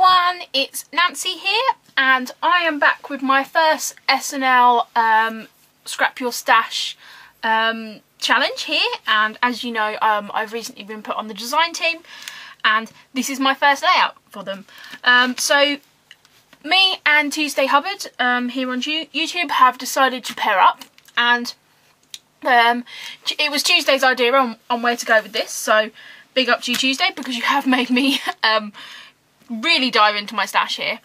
everyone, it's Nancy here, and I am back with my first SNL Scrap Your Stash challenge here. And as you know, I've recently been put on the design team, and this is my first layout for them. So me and Tuesday Hubbard here on YouTube have decided to pair up, and it was Tuesday's idea on where to go with this, so big up to you, Tuesday, because you have made me really dive into my stash here.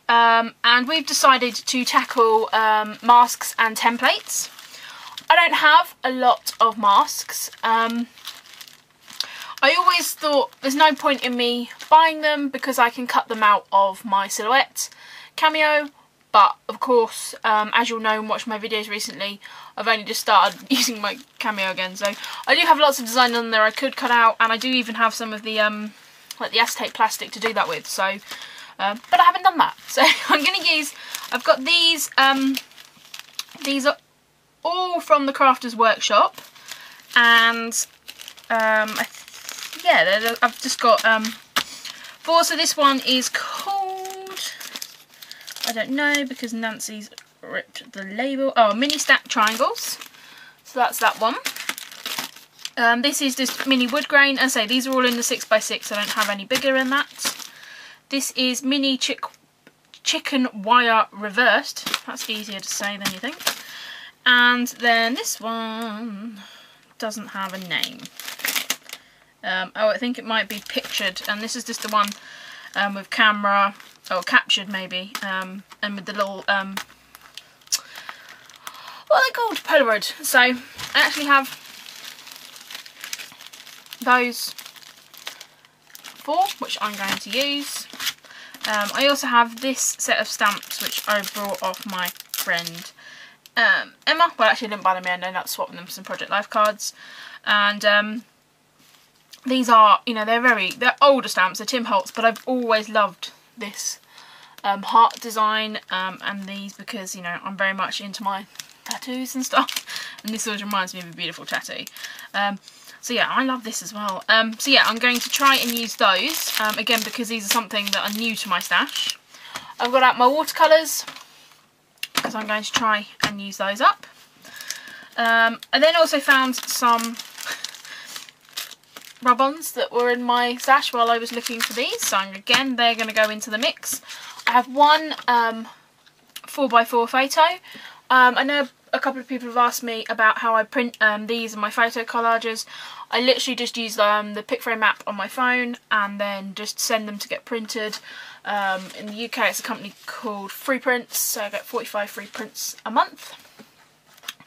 And we've decided to tackle masks and templates. I don't have a lot of masks. I always thought there's no point in me buying them because I can cut them out of my silhouette cameo. But of course, as you'll know and watch my videos recently, I've only just started using my cameo again. So I do have lots of design on there I could cut out, and I do even have some of the like the acetate plastic to do that with. So, but I haven't done that. So I'm going to use. I've got these. These are all from the Crafters Workshop, and yeah, I've just got four. So this one is called, I don't know because Nancy's ripped the label. Oh, mini stack triangles. So that's that one. This is just mini wood grain. As I say, these are all in the 6x6. I don't have any bigger than that. This is mini chicken wire reversed. That's easier to say than you think. And then this one doesn't have a name. Oh, I think it might be pictured. And this is just the one with camera, or captured maybe, and with the little what are they called? Polaroid. So I actually have those four, which I'm going to use. I also have this set of stamps, which I brought off my friend Emma. Well, actually I didn't buy them in, I ended up swapping them for some Project Life cards. And these are, you know, they're older stamps, they're Tim Holtz, but I've always loved this heart design and these because, you know, I'm very much into my tattoos and stuff, and this always reminds me of a beautiful tattoo. So yeah, I love this as well. So yeah, I'm going to try and use those again because these are something that are new to my stash. I've got out my watercolours because I'm going to try and use those up. I then also found some rub-ons that were in my stash while I was looking for these, so again they're going to go into the mix. I have one 4x4 photo. I know a couple of people have asked me about how I print these in my photo collages. I literally just use the pick frame app on my phone and then just send them to get printed. In the UK it's a company called Free Prints, so I get 45 free prints a month.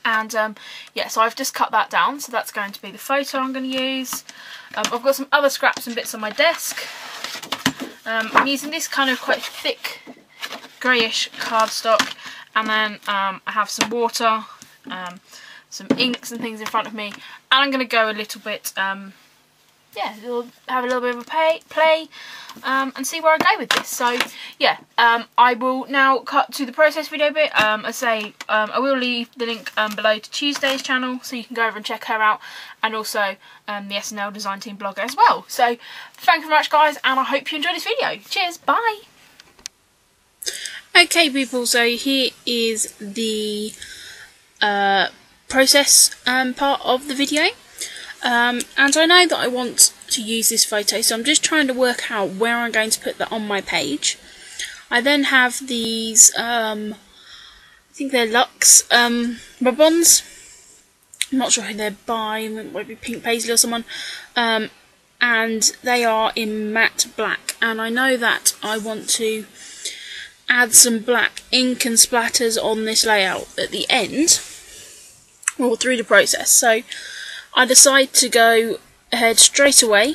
And yeah, so I've just cut that down, so that's going to be the photo I'm going to use. I've got some other scraps and bits on my desk. I'm using this kind of quite thick greyish cardstock. And then I have some water, some inks and things in front of me. And I'm going to go a little bit, yeah, have a little bit of a play and see where I go with this. So, yeah, I will now cut to the process video bit. I will leave the link below to Tuesday's channel, so you can go over and check her out. And also the SNL Design Team blogger as well. So, thank you very much, guys, and I hope you enjoyed this video. Cheers, bye! Okay people, so here is the process part of the video, and I know that I want to use this photo, so I'm just trying to work out where I'm going to put that on my page. I then have these, I think they're Luxe rub-ons. I'm not sure who they're by, it might be Pink Paisley or someone, and they are in matte black, and I know that I want to add some black ink and splatters on this layout at the end, or through the process. So I decide to go ahead straight away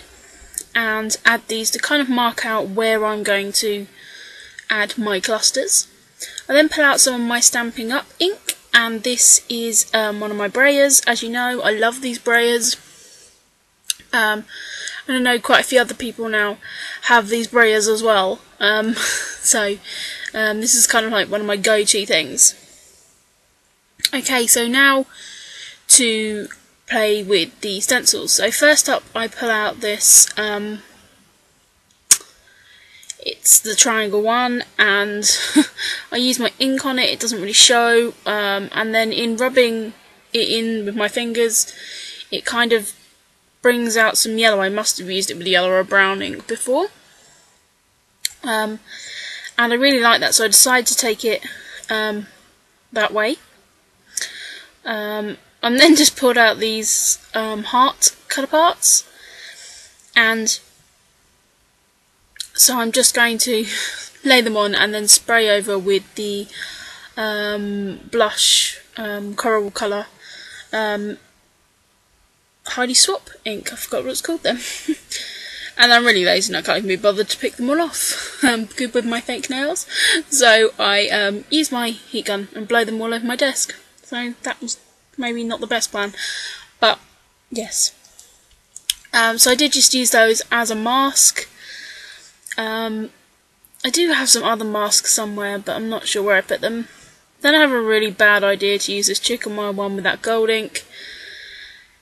and add these to kind of mark out where I'm going to add my clusters. I then pull out some of my Stampin' Up ink, and this is one of my brayers. As you know, I love these brayers. And I know quite a few other people now have these brayers as well. So this is kind of like one of my go-to things. Okay, so now to play with the stencils. So first up I pull out this It's the triangle one, and I use my ink on it. It doesn't really show, and then in rubbing it in with my fingers, it kind of brings out some yellow. I must have used it with yellow or brown ink before, and I really like that, so I decided to take it that way. And then just pulled out these heart colour parts, and so I'm just going to lay them on and then spray over with the blush coral colour Heidi Swap ink. I forgot what it's called then. And I'm really lazy and I can't even be bothered to pick them all off. I'm good with my fake nails, so I use my heat gun and blow them all over my desk. So that was maybe not the best plan, but yes. So I did just use those as a mask. I do have some other masks somewhere, but I'm not sure where I put them. Then I have a really bad idea to use this chicken wire one with that gold ink,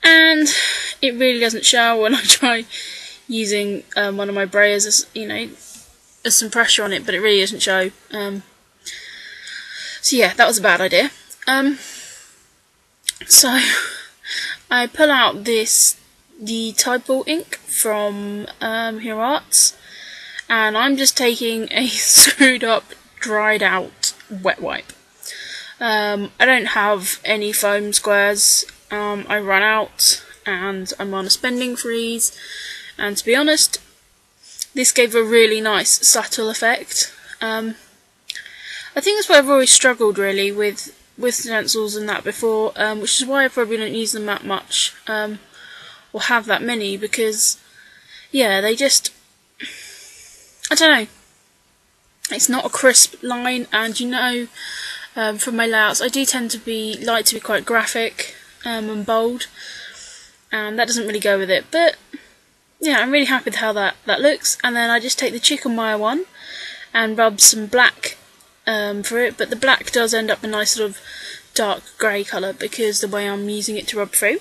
and it really doesn't show when I try using one of my brayers, as you know, there's some pressure on it, but it really doesn't show. So yeah, that was a bad idea. So I pull out the Tide Ball ink from Hero Arts, and I'm just taking a screwed up, dried out wet wipe. I don't have any foam squares. I run out and I'm on a spending freeze, and to be honest, this gave a really nice subtle effect. I think that's why I've always struggled really with stencils and that before, which is why I probably don't use them that much, or have that many, because yeah, they just, I don't know, it's not a crisp line, and you know, from my layouts I do tend to like to be quite graphic and bold, and that doesn't really go with it. But yeah, I'm really happy with how that looks. And then I just take the chicken wire one and rub some black for it, but the black does end up a nice sort of dark grey colour because the way I'm using it to rub through.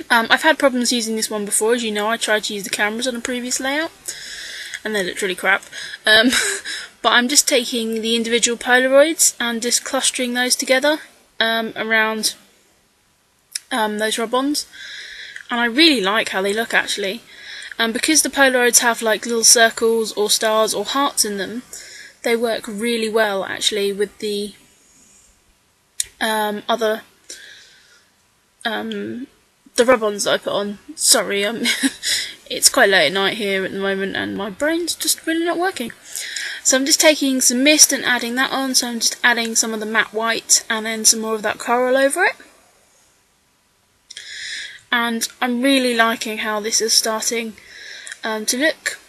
I've had problems using this one before, as you know. I tried to use the cameras on a previous layout and they looked really crap. But I'm just taking the individual Polaroids and just clustering those together around those rub-ons, and I really like how they look actually. Because the Polaroids have like little circles or stars or hearts in them, they work really well actually with the other the rub-ons that I put on. Sorry, it's quite late at night here at the moment and my brain's just really not working. So I'm just taking some mist and adding that on, so I'm just adding some of the matte white and then some more of that coral over it. And I'm really liking how this is starting to look.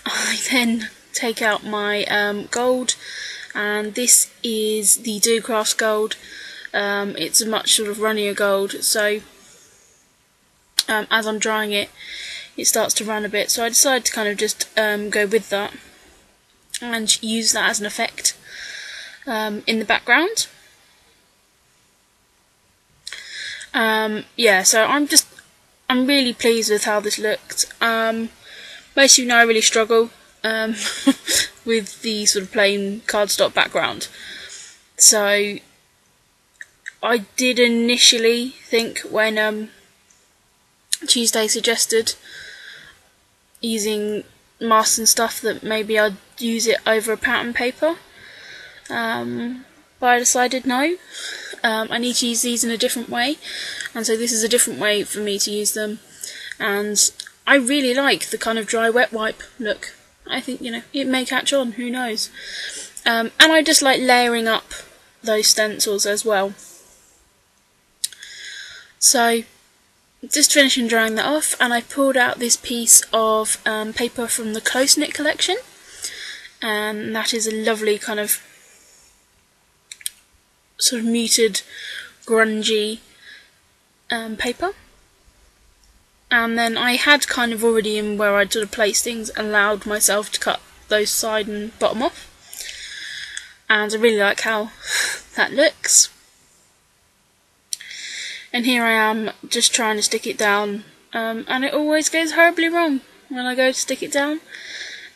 I then take out my gold, and this is the Do Crafts gold. It's a much sort of runnier gold, so as I'm drying it, it starts to run a bit, so I decided to kind of just go with that and use that as an effect in the background. Yeah, so I'm really pleased with how this looked. Most of you know I really struggle with the sort of plain cardstock background, so I did initially think, when Tuesday suggested using masks and stuff, that maybe I'd use it over a pattern paper, but I decided no, I need to use these in a different way, and so this is a different way for me to use them, and I really like the kind of dry wet wipe look. I think, you know, it may catch on, who knows. And I just like layering up those stencils as well. So just finishing drying that off, and I pulled out this piece of paper from the Close Knit collection, and that is a lovely kind of sort of muted, grungy paper. And then I had kind of already in where I'd sort of placed things, allowed myself to cut those side and bottom off, and I really like how that looks. And here I am just trying to stick it down, and it always goes horribly wrong when I go to stick it down,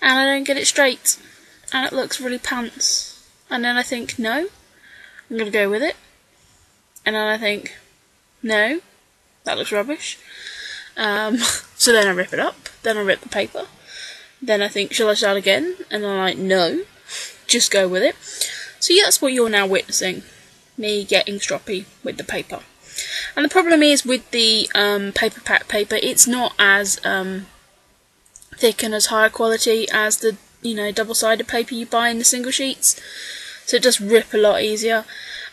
and I don't get it straight, and it looks really pants. And then I think, no, I'm going to go with it. And then I think, no, that looks rubbish. So then I rip it up, then I rip the paper. Then I think, shall I start again? And I'm like, no, just go with it. So yeah, that's what you're now witnessing, me getting stroppy with the paper. And the problem is with the paper pack paper, it's not as thick and as high quality as the double-sided paper you buy in the single sheets. So it does rip a lot easier.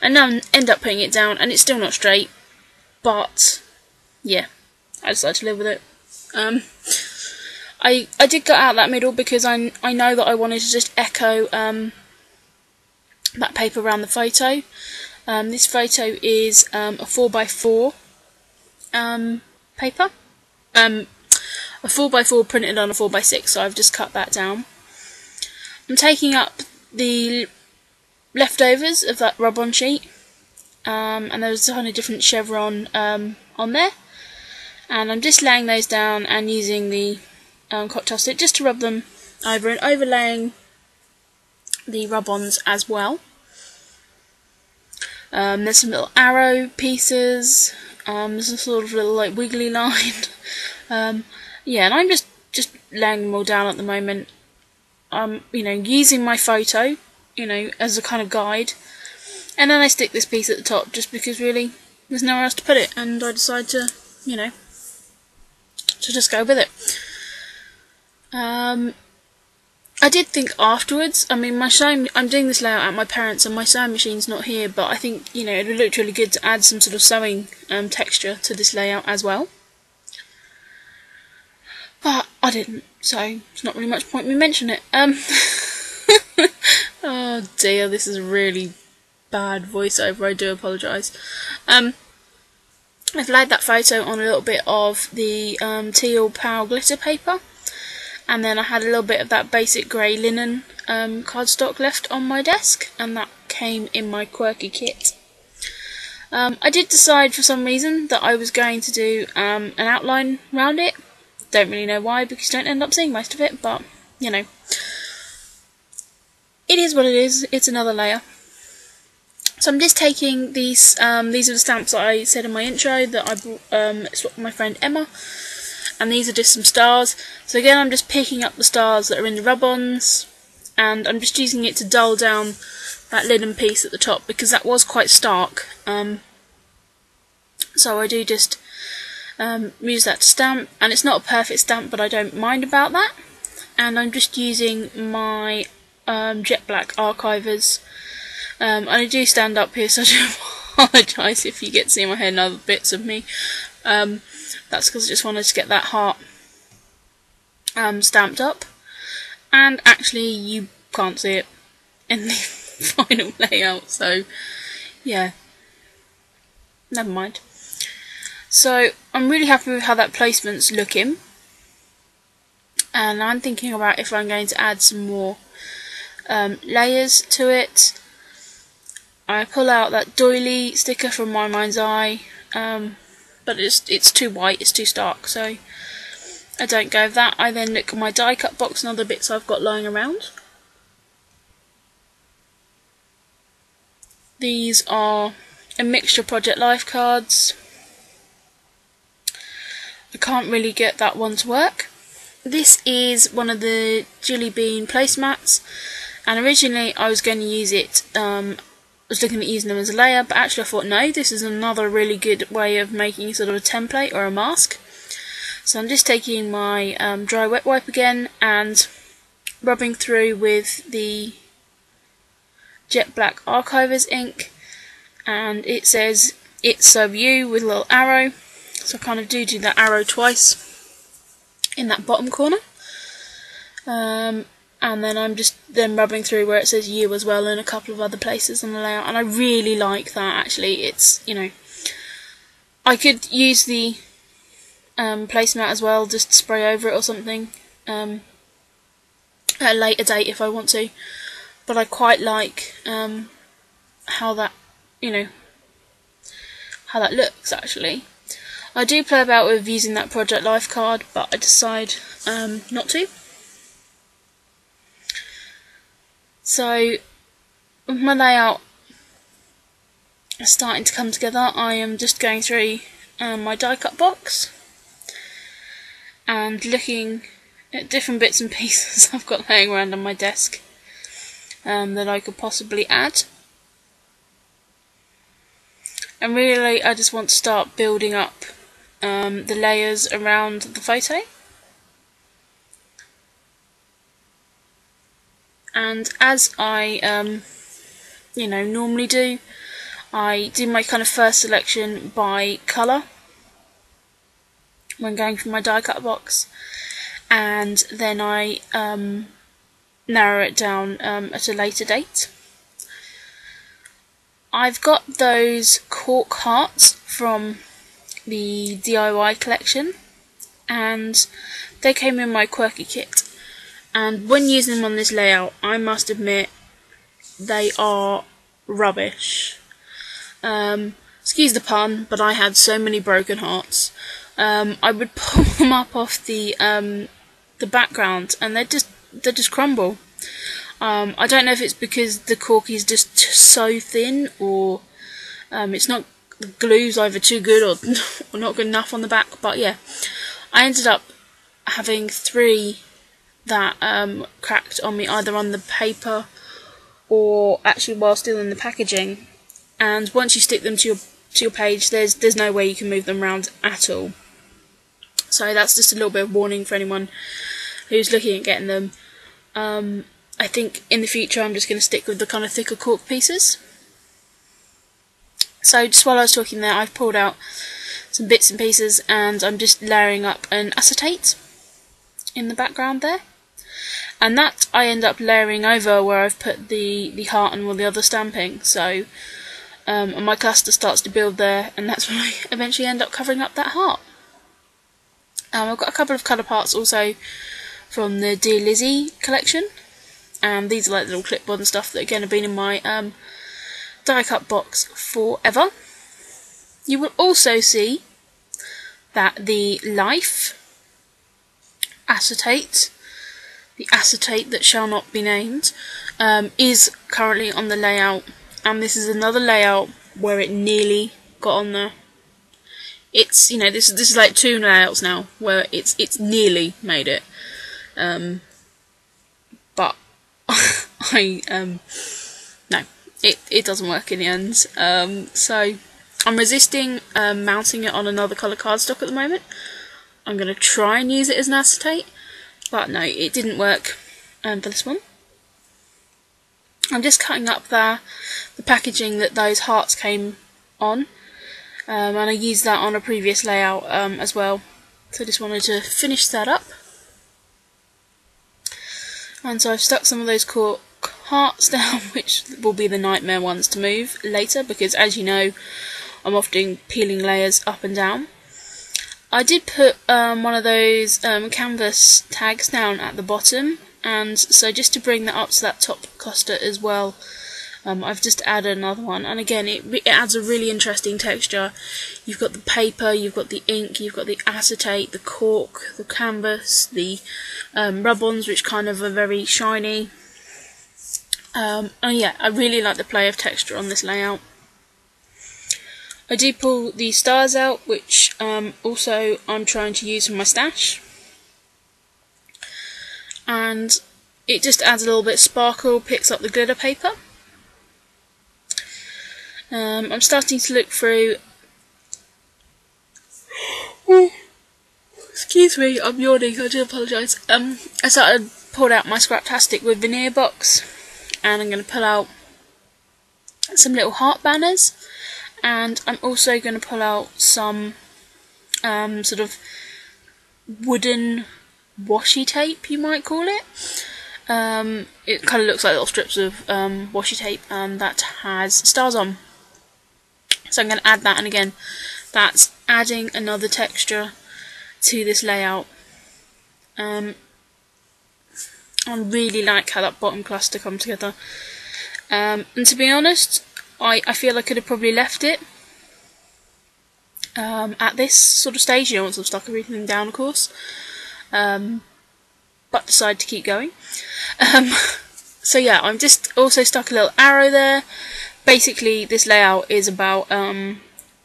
And now I end up putting it down, and it's still not straight. But yeah, I decided to live with it. I did cut out that middle because I know that I wanted to just echo that paper around the photo. This photo is a 4x4 paper. A 4x4 printed on a 4x6, so I've just cut that down. I'm taking up the leftovers of that rub-on sheet, and there's a kind of different chevron on there, and I'm just laying those down and using the cocktail stick just to rub them over and overlaying the rub-ons as well. There's some little arrow pieces, there's a sort of little like wiggly line. Yeah, and I'm just laying them all down at the moment. Using my photo, as a kind of guide, and then I stick this piece at the top just because really there's nowhere else to put it, and I decide to, to just go with it. I did think afterwards, I'm doing this layout at my parents' and my sewing machine's not here, but I think, it would look really good to add some sort of sewing texture to this layout as well. But I didn't, so it's not really much point me mentioning it. Oh dear, this is a really bad voiceover, I do apologise. I've laid that photo on a little bit of the teal Power glitter paper, and then I had a little bit of that basic grey linen cardstock left on my desk, and that came in my quirky kit. I did decide for some reason that I was going to do an outline around it. Don't really know why, because you don't end up seeing most of it, but it is what it is. It's another layer. So I'm just taking these are the stamps that I said in my intro that I swapped with my friend Emma, and these are just some stars. So again, I'm just picking up the stars that are in the rub-ons, and I'm just using it to dull down that linen piece at the top, because that was quite stark. So I do just use that to stamp, and it's not a perfect stamp, but I don't mind about that. And I'm just using my jet black archivers, and I do stand up here, so I do apologise if you get to see my hair and other bits of me. That's because I just wanted to get that heart stamped up, and actually you can't see it in the final layout, so yeah, never mind. So I'm really happy with how that placement's looking, and I'm thinking about if I'm going to add some more layers to it. I pull out that doily sticker from My Mind's Eye, but it's too white, it's too stark, so I don't go with that. I then look at my die cut box and other bits I've got lying around. These are a mixture Project Life cards. I can't really get that one to work. This is one of the Jelly Bean placemats, and originally I was going to use it, I was looking at using them as a layer, but actually I thought no, this is another really good way of making sort of a template or a mask. So I'm just taking my dry wet wipe again and rubbing through with the jet black archivers ink, and it says "It's So You" with a little arrow. So I kind of do that arrow twice in that bottom corner, and then I'm just rubbing through where it says "You" as well in a couple of other places on the layout, and I really like that. Actually, it's I could use the placemat as well, just spray over it or something at a later date if I want to, but I quite like how that how that looks actually. I do play about with using that Project Life card, but I decide not to. So with my layout starting to come together, I am just going through my die cut box and looking at different bits and pieces I've got laying around on my desk that I could possibly add. And really I just want to start building up the layers around the photo. And as I normally do, I do my kind of first selection by colour when going through my die cut box, and then I narrow it down at a later date. I've got those cork hearts from the DIY collection, and they came in my quirky kit, and when using them on this layout, I must admit they are rubbish. Excuse the pun, but I had so many broken hearts. I would pull them up off the background and they just crumble. I don't know if it's because the cork is just so thin, or it's not, the glue's either too good or not good enough on the back, but yeah, I ended up having 3 that cracked on me, either on the paper or actually while still in the packaging. And once you stick them to your page, there's no way you can move them around at all. So that's just a little bit of warning for anyone who's looking at getting them. I think in the future I'm just going to stick with the kind of thicker cork pieces. So just while I was talking there, I've pulled out some bits and pieces and I'm just layering up an acetate in the background there. And that I end up layering over where I've put the heart and all the other stamping. So and my cluster starts to build there, and that's when I eventually end up covering up that heart. I've got a couple of colour parts also from the Dear Lizzie collection, and these are like little clipboard and stuff that again have been in my die cut box forever. You will also see that the Life acetate, the acetate that shall not be named, is currently on the layout, and this is another layout where it nearly got on there. It's, you know, this is like 2 layouts now where it's nearly made it, but no, it doesn't work in the end. So I'm resisting mounting it on another colour cardstock at the moment. I'm going to try and use it as an acetate, but no, it didn't work for this one. I'm just cutting up the packaging that those hearts came on, and I used that on a previous layout as well, so I just wanted to finish that up. And so I've stuck some of those cork hearts down, which will be the nightmare ones to move later, because as you know, I'm often peeling layers up and down. I did put one of those canvas tags down at the bottom, and so just to bring that up to that top cluster as well, I've just added another one, and again it adds a really interesting texture. You've got the paper, you've got the ink, you've got the acetate, the cork, the canvas, the rub-ons, which kind of are very shiny. And yeah, I really like the play of texture on this layout. I do pull the stars out, which also I'm trying to use for my stash, and it just adds a little bit of sparkle, picks up the glitter paper. I'm starting to look through. Excuse me, I'm yawning, I do apologise. I pulled out my Scraptastic with veneer box, and I'm going to pull out some little heart banners, and I'm also going to pull out some sort of wooden washi tape, you might call it. It kind of looks like little strips of washi tape, and that has stars on. So I'm going to add that, and again, that's adding another texture to this layout. I really like how that bottom cluster comes together. And to be honest, I feel I could have probably left it at this sort of stage, you know, once I've stuck everything down, of course, but decided to keep going. So yeah, I'm just also stuck a little arrow there. Basically, this layout is about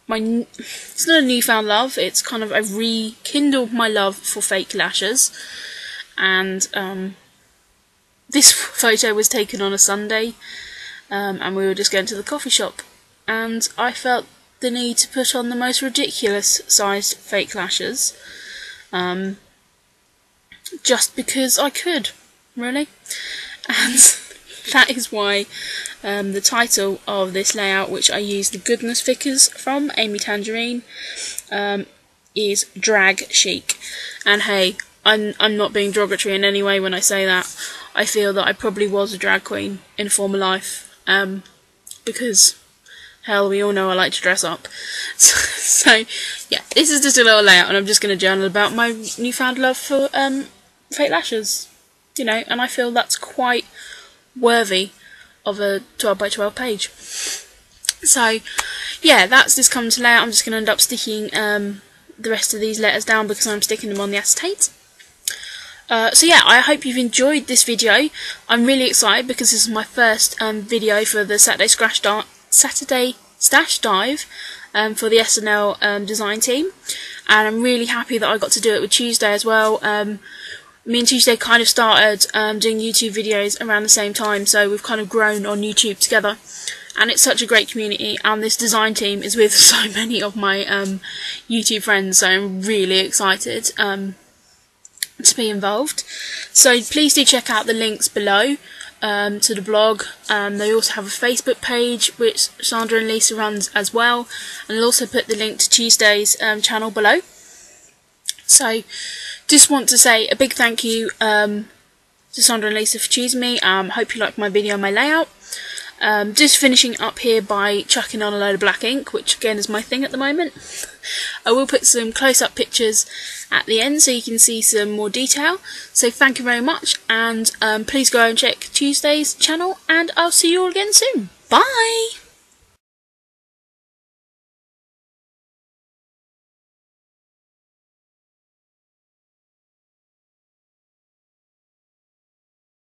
it's not a newfound love. It's kind of, I've rekindled my love for fake lashes, and this photo was taken on a Sunday, and we were just going to the coffee shop, and I felt the need to put on the most ridiculous sized fake lashes, just because I could, really. And that is why the title of this layout, which I use the Goodness Vickers from, Amy Tangerine, is Drag Chic. And hey, I'm not being derogatory in any way when I say that. I feel that I probably was a drag queen in a former life, because hell, we all know I like to dress up. So yeah, this is just a little layout, and I'm just going to journal about my newfound love for fake lashes, you know, and I feel that's quite worthy of a 12 by 12 page. So yeah, that's this come to layout. I'm just going to end up sticking the rest of these letters down because I'm sticking them on the acetate. So yeah, I hope you've enjoyed this video. I'm really excited because this is my first video for the Saturday Stash Dive for the SNL design team, and I'm really happy that I got to do it with Tuesday as well. Me and Tuesday kind of started doing YouTube videos around the same time, so we've kind of grown on YouTube together, and it's such a great community, and this design team is with so many of my YouTube friends, so I'm really excited to be involved. So please do check out the links below to the blog. They also have a Facebook page which Sandra and Lisa runs as well, and I'll also put the link to Tuesday's channel below. So just want to say a big thank you to Sandra and Lisa for choosing me. Hope you liked my video and my layout. Just finishing up here by chucking on a load of black ink, which again is my thing at the moment. I will put some close-up pictures at the end so you can see some more detail. So thank you very much, and please go and check Tuesday's channel, and I'll see you all again soon. Bye!